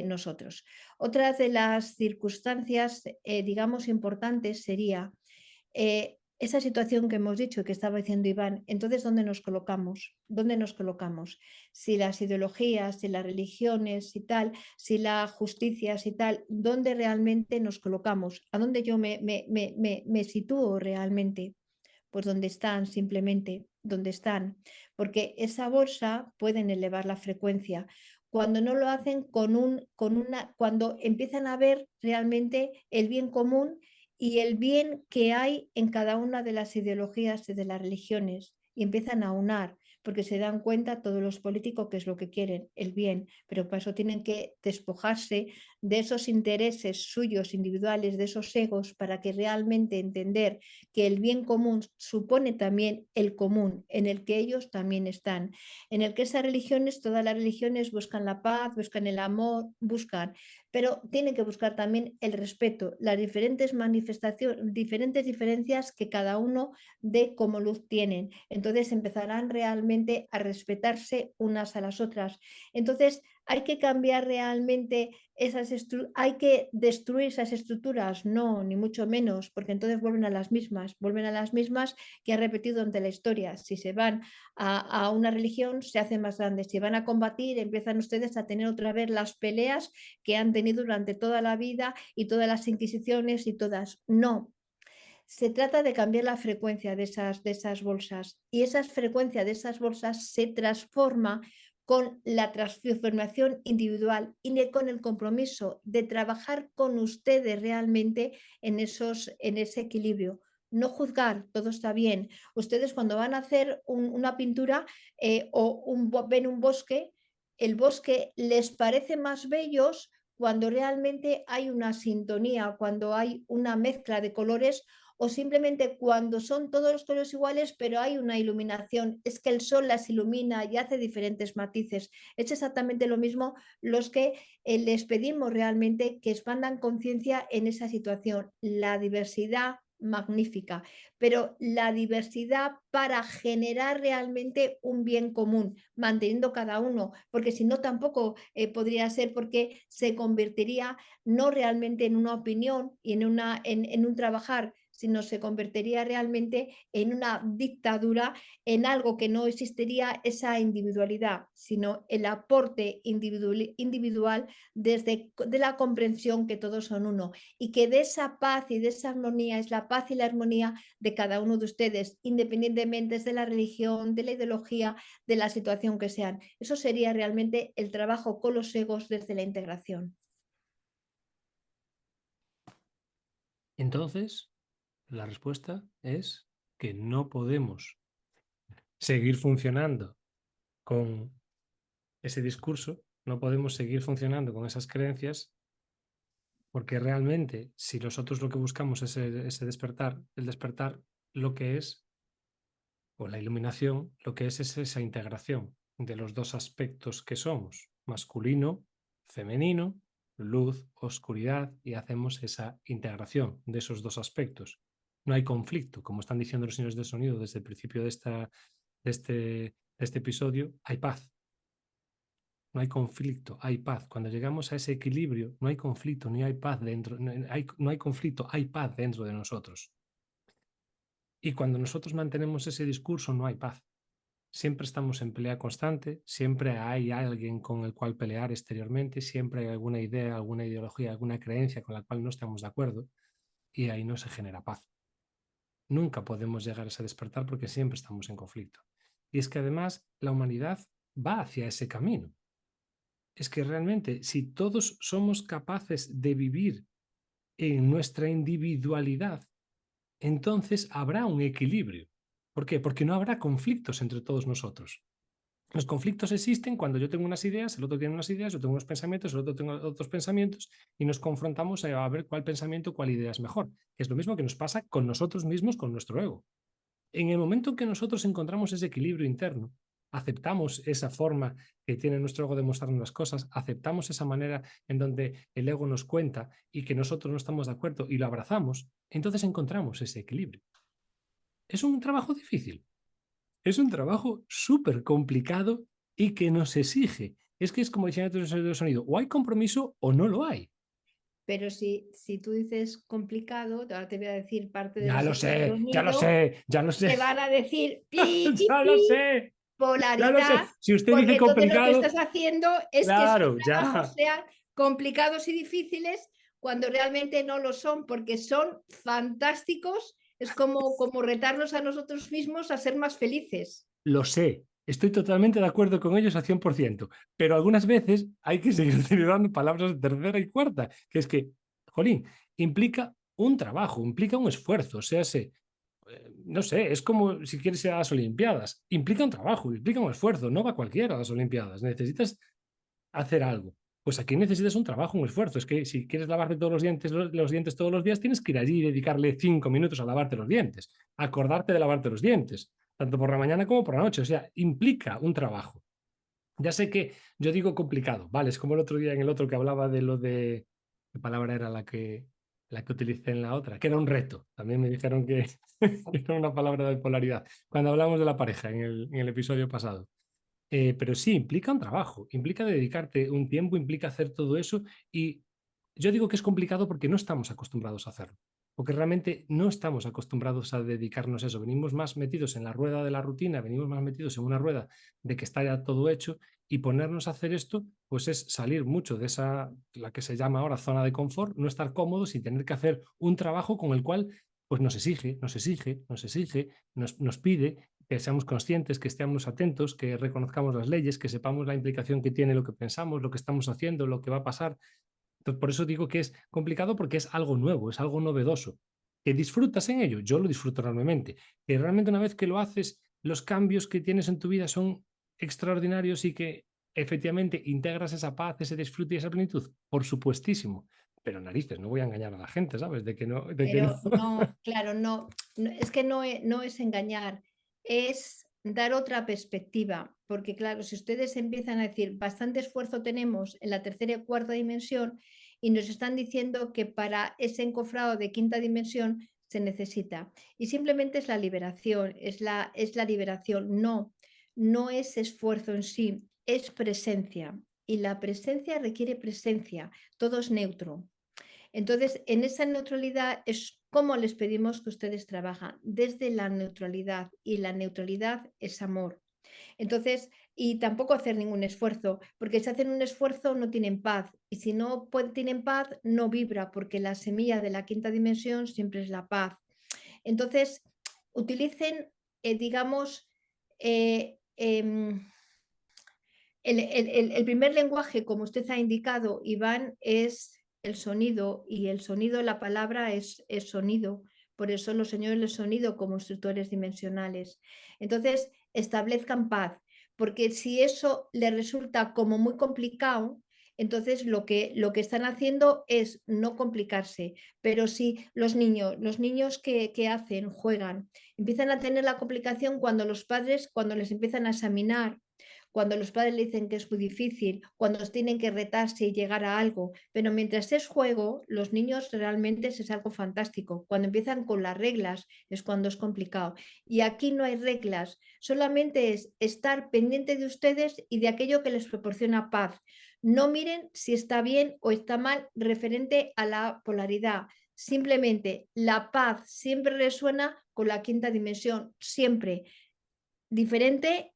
Speaker 2: nosotros. Otra de las circunstancias, digamos, importantes sería esa situación que hemos dicho, que estaba diciendo Iván. Entonces, ¿dónde nos colocamos? ¿Dónde nos colocamos? Si las ideologías, si las religiones y tal, si la justicia y tal, ¿dónde realmente nos colocamos? ¿A dónde yo me sitúo realmente? Pues donde están, simplemente, donde están, porque esa bolsa pueden elevar la frecuencia. Cuando no lo hacen cuando empiezan a ver realmente el bien común y el bien que hay en cada una de las ideologías y de las religiones y empiezan a unar, porque se dan cuenta todos los políticos que es lo que quieren, el bien, pero para eso tienen que despojarse de esos intereses suyos individuales, de esos egos, para que realmente entender que el bien común supone también el común, en el que ellos también están, en el que esas religiones, todas las religiones buscan la paz, buscan el amor, buscan, pero tienen que buscar también el respeto, las diferentes manifestaciones, diferentes diferencias que cada uno de como luz tienen. Entonces empezarán realmente a respetarse unas a las otras. Entonces hay que cambiar realmente hay que destruir esas estructuras, no, ni mucho menos, porque entonces vuelven a las mismas que han repetido ante la historia. Si se van a una religión, se hacen más grandes. Si van a combatir, empiezan ustedes a tener otra vez las peleas que han tenido durante toda la vida y todas las inquisiciones y todas. No, se trata de cambiar la frecuencia de esas bolsas y esa frecuencia de esas bolsas se transforma con la transformación individual y con el compromiso de trabajar con ustedes realmente en ese equilibrio. No juzgar, todo está bien. Ustedes cuando van a hacer una pintura ven un bosque, el bosque les parece más bellos cuando realmente hay una sintonía, cuando hay una mezcla de colores o simplemente cuando son todos los colores iguales, pero hay una iluminación, es que el sol las ilumina y hace diferentes matices. Es exactamente lo mismo los que les pedimos realmente que expandan conciencia en esa situación. La diversidad magnífica, pero la diversidad para generar realmente un bien común, manteniendo cada uno, porque si no tampoco podría ser, porque se convertiría no realmente en una opinión y en un trabajar, sino se convertiría realmente en una dictadura, en algo que no existiría esa individualidad, sino el aporte individual desde de la comprensión que todos son uno, y que de esa paz y de esa armonía es la paz y la armonía de cada uno de ustedes, independientemente de la religión, de la ideología, de la situación que sean. Eso sería realmente el trabajo con los egos desde la integración.
Speaker 1: Entonces, la respuesta es que no podemos seguir funcionando con ese discurso, no podemos seguir funcionando con esas creencias, porque realmente si nosotros lo que buscamos es ese despertar, el despertar lo que es, o la iluminación, lo que es esa integración de los dos aspectos que somos, masculino, femenino, luz, oscuridad, y hacemos esa integración de esos dos aspectos. No hay conflicto, como están diciendo los señores de sonido desde el principio de este episodio, hay paz. No hay conflicto, hay paz. Cuando llegamos a ese equilibrio, no hay conflicto, ni hay paz dentro, no hay conflicto, hay paz dentro de nosotros. Y cuando nosotros mantenemos ese discurso, no hay paz. Siempre estamos en pelea constante, siempre hay alguien con el cual pelear exteriormente, siempre hay alguna idea, alguna ideología, alguna creencia con la cual no estamos de acuerdo, y ahí no se genera paz. Nunca podemos llegar a ese despertar porque siempre estamos en conflicto. Y es que además la humanidad va hacia ese camino. Es que realmente si todos somos capaces de vivir en nuestra individualidad, entonces habrá un equilibrio. ¿Por qué? Porque no habrá conflictos entre todos nosotros. Los conflictos existen cuando yo tengo unas ideas, el otro tiene unas ideas, yo tengo unos pensamientos, el otro tengo otros pensamientos, y nos confrontamos a ver cuál pensamiento, cuál idea es mejor. Es lo mismo que nos pasa con nosotros mismos, con nuestro ego. En el momento en que nosotros encontramos ese equilibrio interno, aceptamos esa forma que tiene nuestro ego de mostrarnos las cosas, aceptamos esa manera en donde el ego nos cuenta y que nosotros no estamos de acuerdo y lo abrazamos, entonces encontramos ese equilibrio. Es un trabajo difícil, es un trabajo súper complicado y que nos exige. Es que es como decían antes de sonido, o hay compromiso o no lo hay.
Speaker 2: Pero si tú dices complicado, ahora te voy a decir parte de
Speaker 1: Ya
Speaker 2: los
Speaker 1: lo
Speaker 2: seres de
Speaker 1: sé, ya lo
Speaker 2: sonido,
Speaker 1: sé, ya lo sé,
Speaker 2: te van a decir pi,
Speaker 1: ya lo
Speaker 2: pi,
Speaker 1: sé, ya lo sé.
Speaker 2: polaridad,
Speaker 1: Si usted dice
Speaker 2: porque entonces lo que
Speaker 1: complicado,
Speaker 2: estás haciendo es que esos
Speaker 1: claro,
Speaker 2: trabajos
Speaker 1: ya.
Speaker 2: sean complicados y difíciles cuando realmente no lo son, porque son fantásticos. Es como retarnos a nosotros mismos a ser más felices.
Speaker 1: Lo sé, estoy totalmente de acuerdo con ellos al 100%, pero algunas veces hay que seguir utilizando palabras de tercera y cuarta, que es que, jolín, implica un trabajo, implica un esfuerzo, o sea, no sé, es como si quieres ir a las Olimpiadas, implica un trabajo, implica un esfuerzo, no va cualquiera a las Olimpiadas, necesitas hacer algo. Pues aquí necesitas un trabajo, un esfuerzo. Es que si quieres lavarte todos los dientes todos los días, tienes que ir allí y dedicarle 5 minutos a lavarte los dientes, acordarte de lavarte los dientes, tanto por la mañana como por la noche. O sea, implica un trabajo. Ya sé que yo digo complicado, ¿vale? Es como el otro día en el otro que hablaba de lo de... ¿Qué palabra era la que utilicé en la otra? Que era un reto. También me dijeron que, que era una palabra de polaridad. Cuando hablamos de la pareja en el episodio pasado. Pero sí, implica un trabajo, implica dedicarte un tiempo, implica hacer todo eso y yo digo que es complicado porque no estamos acostumbrados a hacerlo, porque realmente no estamos acostumbrados a dedicarnos a eso, venimos más metidos en la rueda de la rutina, venimos más metidos en una rueda de que está ya todo hecho y ponernos a hacer esto, pues es salir mucho de esa, la que se llama ahora zona de confort, no estar cómodos y tener que hacer un trabajo con el cual pues nos exige, nos exige, nos exige, nos pide que seamos conscientes, que estemos atentos, que reconozcamos las leyes, que sepamos la implicación que tiene lo que pensamos, lo que estamos haciendo, lo que va a pasar. Entonces, por eso digo que es complicado porque es algo nuevo, es algo novedoso. ¿Que disfrutas en ello? Yo lo disfruto enormemente. Que realmente una vez que lo haces, los cambios que tienes en tu vida son extraordinarios y que efectivamente integras esa paz, ese disfrute y esa plenitud. Por supuestísimo. Pero narices, no voy a engañar a la gente, ¿sabes? De que no, de que no.
Speaker 2: Pero no, claro, es que no es engañar, es dar otra perspectiva, porque claro, si ustedes empiezan a decir, bastante esfuerzo tenemos en la tercera y cuarta dimensión y nos están diciendo que para ese encofrado de quinta dimensión se necesita. Y simplemente es la liberación, es la liberación. No, no es esfuerzo en sí, es presencia. Y la presencia requiere presencia, todo es neutro. Entonces, en esa neutralidad es como les pedimos que ustedes trabajan, desde la neutralidad, y la neutralidad es amor. Entonces, y tampoco hacer ningún esfuerzo, porque si hacen un esfuerzo no tienen paz, y si no tienen paz, no vibra, porque la semilla de la quinta dimensión siempre es la paz. Entonces, utilicen, digamos, em, el primer lenguaje, como usted ha indicado, Iván, es el sonido, y el sonido, la palabra es sonido. Por eso los señores del sonido como instructores dimensionales. Entonces, establezcan paz, porque si eso les resulta como muy complicado, entonces lo que están haciendo es no complicarse. Pero si los niños que hacen, juegan, empiezan a tener la complicación cuando los padres, cuando les empiezan a examinar, cuando los padres le dicen que es muy difícil, cuando tienen que retarse y llegar a algo, pero mientras es juego, los niños realmente es algo fantástico. Cuando empiezan con las reglas es cuando es complicado. Y aquí no hay reglas, solamente es estar pendiente de ustedes y de aquello que les proporciona paz. No miren si está bien o está mal referente a la polaridad. Simplemente la paz siempre resuena con la quinta dimensión, siempre diferente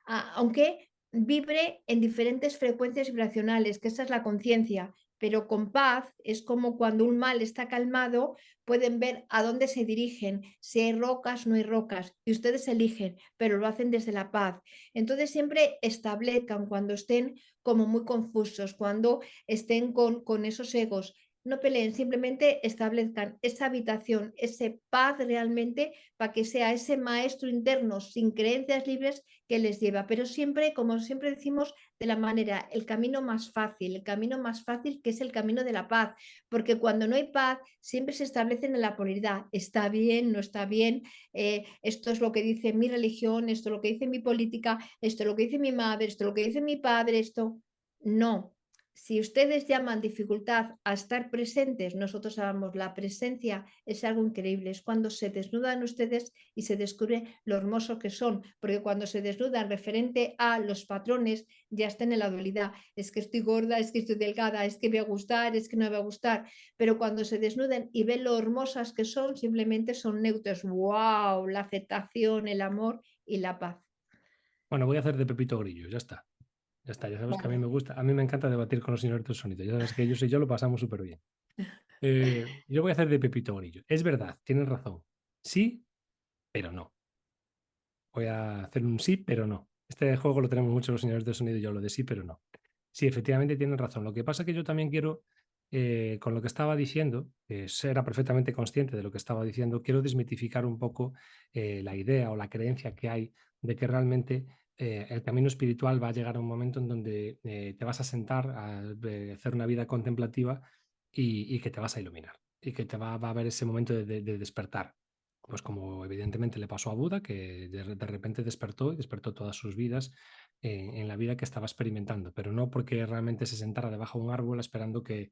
Speaker 2: aunque vibre en diferentes frecuencias vibracionales, que esa es la conciencia, pero con paz es como cuando un mal está calmado, pueden ver a dónde se dirigen, si hay rocas, no hay rocas, y ustedes eligen, pero lo hacen desde la paz. Entonces siempre establezcan cuando estén como muy confusos, cuando estén con esos egos. No peleen, simplemente establezcan esa habitación, ese paz realmente, para que sea ese maestro interno sin creencias libres que les lleva, pero siempre, como siempre decimos, de la manera, el camino más fácil que es el camino de la paz, porque cuando no hay paz siempre se establecen en la polaridad, está bien, no está bien, esto es lo que dice mi religión, esto es lo que dice mi política, esto es lo que dice mi madre, esto es lo que dice mi padre, esto no. Si ustedes llaman dificultad a estar presentes, nosotros llamamos la presencia, es algo increíble, es cuando se desnudan ustedes y se descubre lo hermoso que son, porque cuando se desnudan referente a los patrones, ya están en la dualidad, es que estoy gorda, es que estoy delgada, es que me va a gustar, es que no me va a gustar, pero cuando se desnuden y ven lo hermosas que son, simplemente son neutros, wow, la aceptación, el amor y la paz.
Speaker 1: Bueno, voy a hacer de Pepito Grillo, ya está. Ya está, ya sabes que a mí
Speaker 2: Vale.
Speaker 1: me gusta, a mí me encanta debatir con los señores del sonido. Ya sabes que ellos y yo lo pasamos súper bien. Yo voy a hacer de Pepito Grillo. Es verdad, tienes razón. Sí, pero no. Voy a hacer un sí, pero no. Este juego lo tenemos mucho los señores del sonido y yo, lo de sí, pero no. Sí, efectivamente tienes razón. Lo que pasa es que yo también quiero, con lo que estaba diciendo, era perfectamente consciente de lo que estaba diciendo, quiero desmitificar un poco la idea o la creencia que hay de que realmente el camino espiritual va a llegar a un momento en donde te vas a sentar a hacer una vida contemplativa y que te vas a iluminar y que va a haber ese momento de despertar. Pues como evidentemente le pasó a Buda, que de repente despertó y despertó todas sus vidas en la vida que estaba experimentando, pero no porque realmente se sentara debajo de un árbol esperando que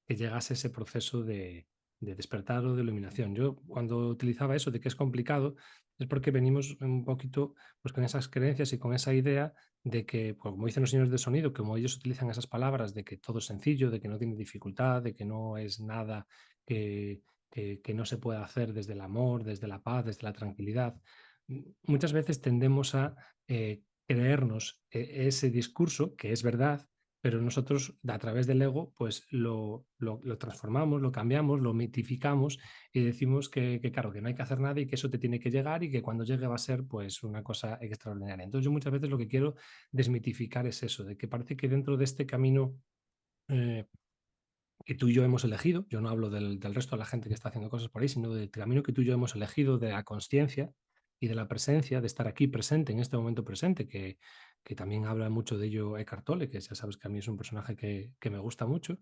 Speaker 1: llegase ese proceso de despertar o de iluminación. Yo cuando utilizaba eso de que es complicado es porque venimos un poquito pues, con esas creencias y con esa idea de que, pues, como dicen los señores de sonido, como ellos utilizan esas palabras de que todo es sencillo, de que no tiene dificultad, de que no es nada que, que no se puede hacer desde el amor, desde la paz, desde la tranquilidad. Muchas veces tendemos a creernos ese discurso, que es verdad, pero nosotros a través del ego pues lo transformamos, lo cambiamos, lo mitificamos y decimos claro, que no hay que hacer nada y que eso te tiene que llegar y que cuando llegue va a ser pues una cosa extraordinaria. Entonces yo muchas veces lo que quiero desmitificar es eso, de que parece que dentro de este camino eh, que tú y yo hemos elegido, yo no hablo del resto de la gente que está haciendo cosas por ahí, sino del camino que tú y yo hemos elegido de la consciencia y de la presencia, de estar aquí presente, en este momento presente, que también habla mucho de ello Eckhart Tolle, que ya sabes que a mí es un personaje que me gusta mucho,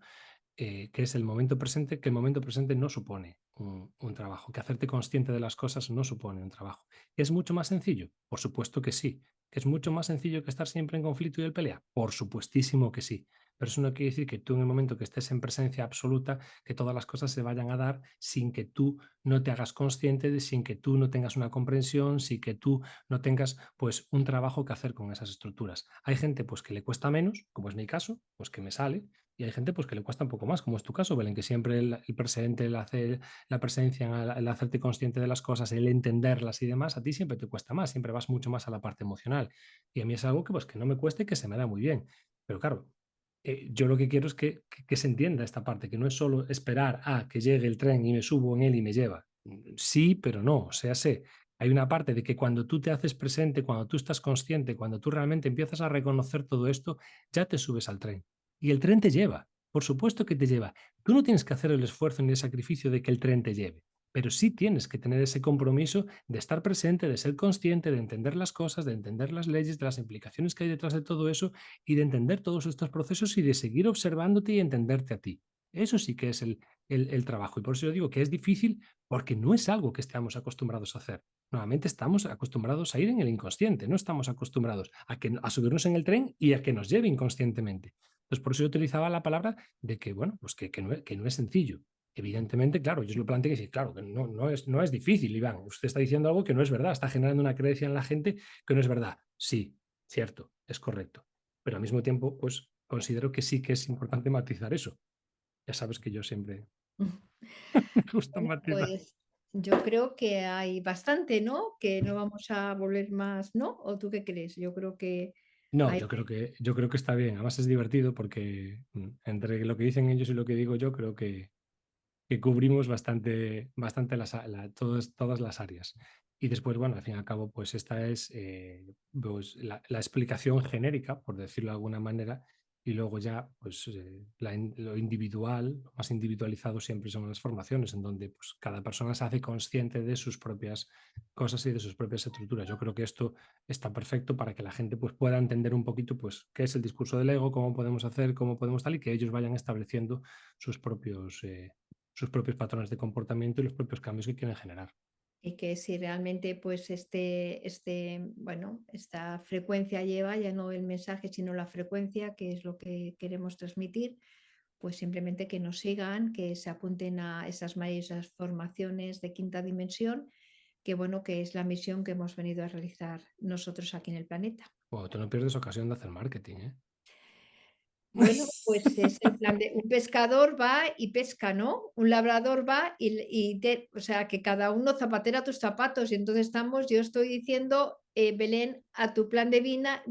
Speaker 1: que es el momento presente, que el momento presente no supone un trabajo, que hacerte consciente de las cosas no supone un trabajo. ¿Es mucho más sencillo? Por supuesto que sí. ¿Que es mucho más sencillo que estar siempre en conflicto y en pelea? Por supuestísimo que sí. pero eso no quiere decir que tú en el momento que estés en presencia absoluta, que todas las cosas se vayan a dar sin que tú no te hagas consciente, sin que tú no tengas una comprensión, sin que tú no tengas pues un trabajo que hacer con esas estructuras. Hay gente pues que le cuesta menos, como es mi caso, pues que me sale, y hay gente pues que le cuesta un poco más, como es tu caso, Belén, que siempre el presente, el hacer, la presencia, el hacerte consciente de las cosas, el entenderlas y demás, a ti siempre te cuesta más, siempre vas mucho más a la parte emocional. Y a mí es algo que pues que no me cueste, que se me da muy bien. Pero claro, yo lo que quiero es que se entienda esta parte, que no es solo esperar a que llegue el tren y me subo en él y me lleva. Sí, pero no, o sea, sé. Hay una parte de que cuando tú te haces presente, cuando tú estás consciente, cuando tú realmente empiezas a reconocer todo esto, ya te subes al tren. Y el tren te lleva, por supuesto que te lleva. Tú no tienes que hacer el esfuerzo ni el sacrificio de que el tren te lleve, pero sí tienes que tener ese compromiso de estar presente, de ser consciente, de entender las cosas, de entender las leyes, de las implicaciones que hay detrás de todo eso y de entender todos estos procesos y de seguir observándote y entenderte a ti. Eso sí que es el trabajo. Y por eso yo digo que es difícil porque no es algo que estamos acostumbrados a hacer. Normalmente estamos acostumbrados a ir en el inconsciente, no estamos acostumbrados a subirnos en el tren y a que nos lleve inconscientemente. Entonces, por eso yo utilizaba la palabra de que, bueno, pues que no es sencillo. Evidentemente, claro, yo os lo planteo y decir, claro, que no es difícil, Iván. Usted está diciendo algo que no es verdad, está generando una creencia en la gente que no es verdad. Sí, cierto, es correcto. Pero al mismo tiempo, pues considero que sí que es importante matizar eso. Ya sabes que yo siempre me gusta
Speaker 2: Bueno,
Speaker 1: matizar.
Speaker 2: pues yo creo que hay bastante, ¿no? Que no vamos a volver más, ¿no? ¿O tú qué crees? Yo creo que
Speaker 1: No,
Speaker 2: hay
Speaker 1: yo creo que está bien. Además es divertido porque entre lo que dicen ellos y lo que digo yo, creo que cubrimos bastante todas las áreas. Y después, bueno, al fin y al cabo, pues esta es pues, la explicación genérica, por decirlo de alguna manera, y luego ya, pues lo individual, lo más individualizado siempre son las formaciones, en donde pues, cada persona se hace consciente de sus propias cosas y de sus propias estructuras. Yo creo que esto está perfecto para que la gente pues, pueda entender un poquito pues, qué es el discurso del ego, cómo podemos hacer, cómo podemos tal, y que ellos vayan estableciendo sus propios patrones de comportamiento y los propios cambios que quieren generar.
Speaker 2: y que si realmente pues bueno, esta frecuencia lleva ya no el mensaje, sino la frecuencia, que es lo que queremos transmitir, pues simplemente que nos sigan, que se apunten a esas maravillosas formaciones de quinta dimensión, que bueno, que es la misión que hemos venido a realizar nosotros aquí en el planeta.
Speaker 1: Bueno, tú no pierdes ocasión de hacer marketing, ¿eh?
Speaker 2: Bueno, pues es el plan de un pescador va y pesca, ¿no? Un labrador va o sea, que cada uno zapatera a tus zapatos. Y entonces yo estoy diciendo, Belén, a tu plan de vida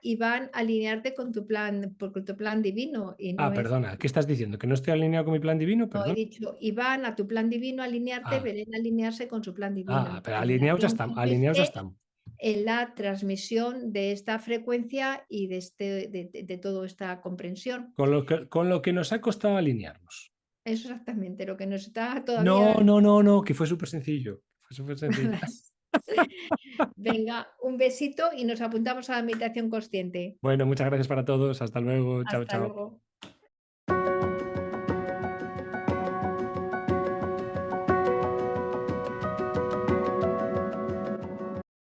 Speaker 2: y van a alinearte con tu plan divino. Y
Speaker 1: Ah,
Speaker 2: no es,
Speaker 1: perdona, ¿qué estás diciendo? ¿Que no estoy alineado con mi plan divino?
Speaker 2: no he
Speaker 1: Perdón.
Speaker 2: dicho, y van a tu plan divino a alinearte,
Speaker 1: Ah,
Speaker 2: Belén a alinearse con su plan divino.
Speaker 1: pero
Speaker 2: La
Speaker 1: alineados ya
Speaker 2: alineación
Speaker 1: estamos, alineados ya
Speaker 2: consiste
Speaker 1: estamos.
Speaker 2: en la transmisión de esta frecuencia y de toda esta comprensión.
Speaker 1: Con lo que nos ha costado alinearnos.
Speaker 2: Eso exactamente, lo que nos está
Speaker 1: No,
Speaker 2: todavía.
Speaker 1: no, no, no, que fue súper sencillo. Fue súper sencillo.
Speaker 2: Venga, un besito y nos apuntamos a la meditación consciente.
Speaker 1: Bueno, muchas gracias para todos. Hasta luego. Chao,
Speaker 2: Hasta
Speaker 1: chao.
Speaker 2: luego.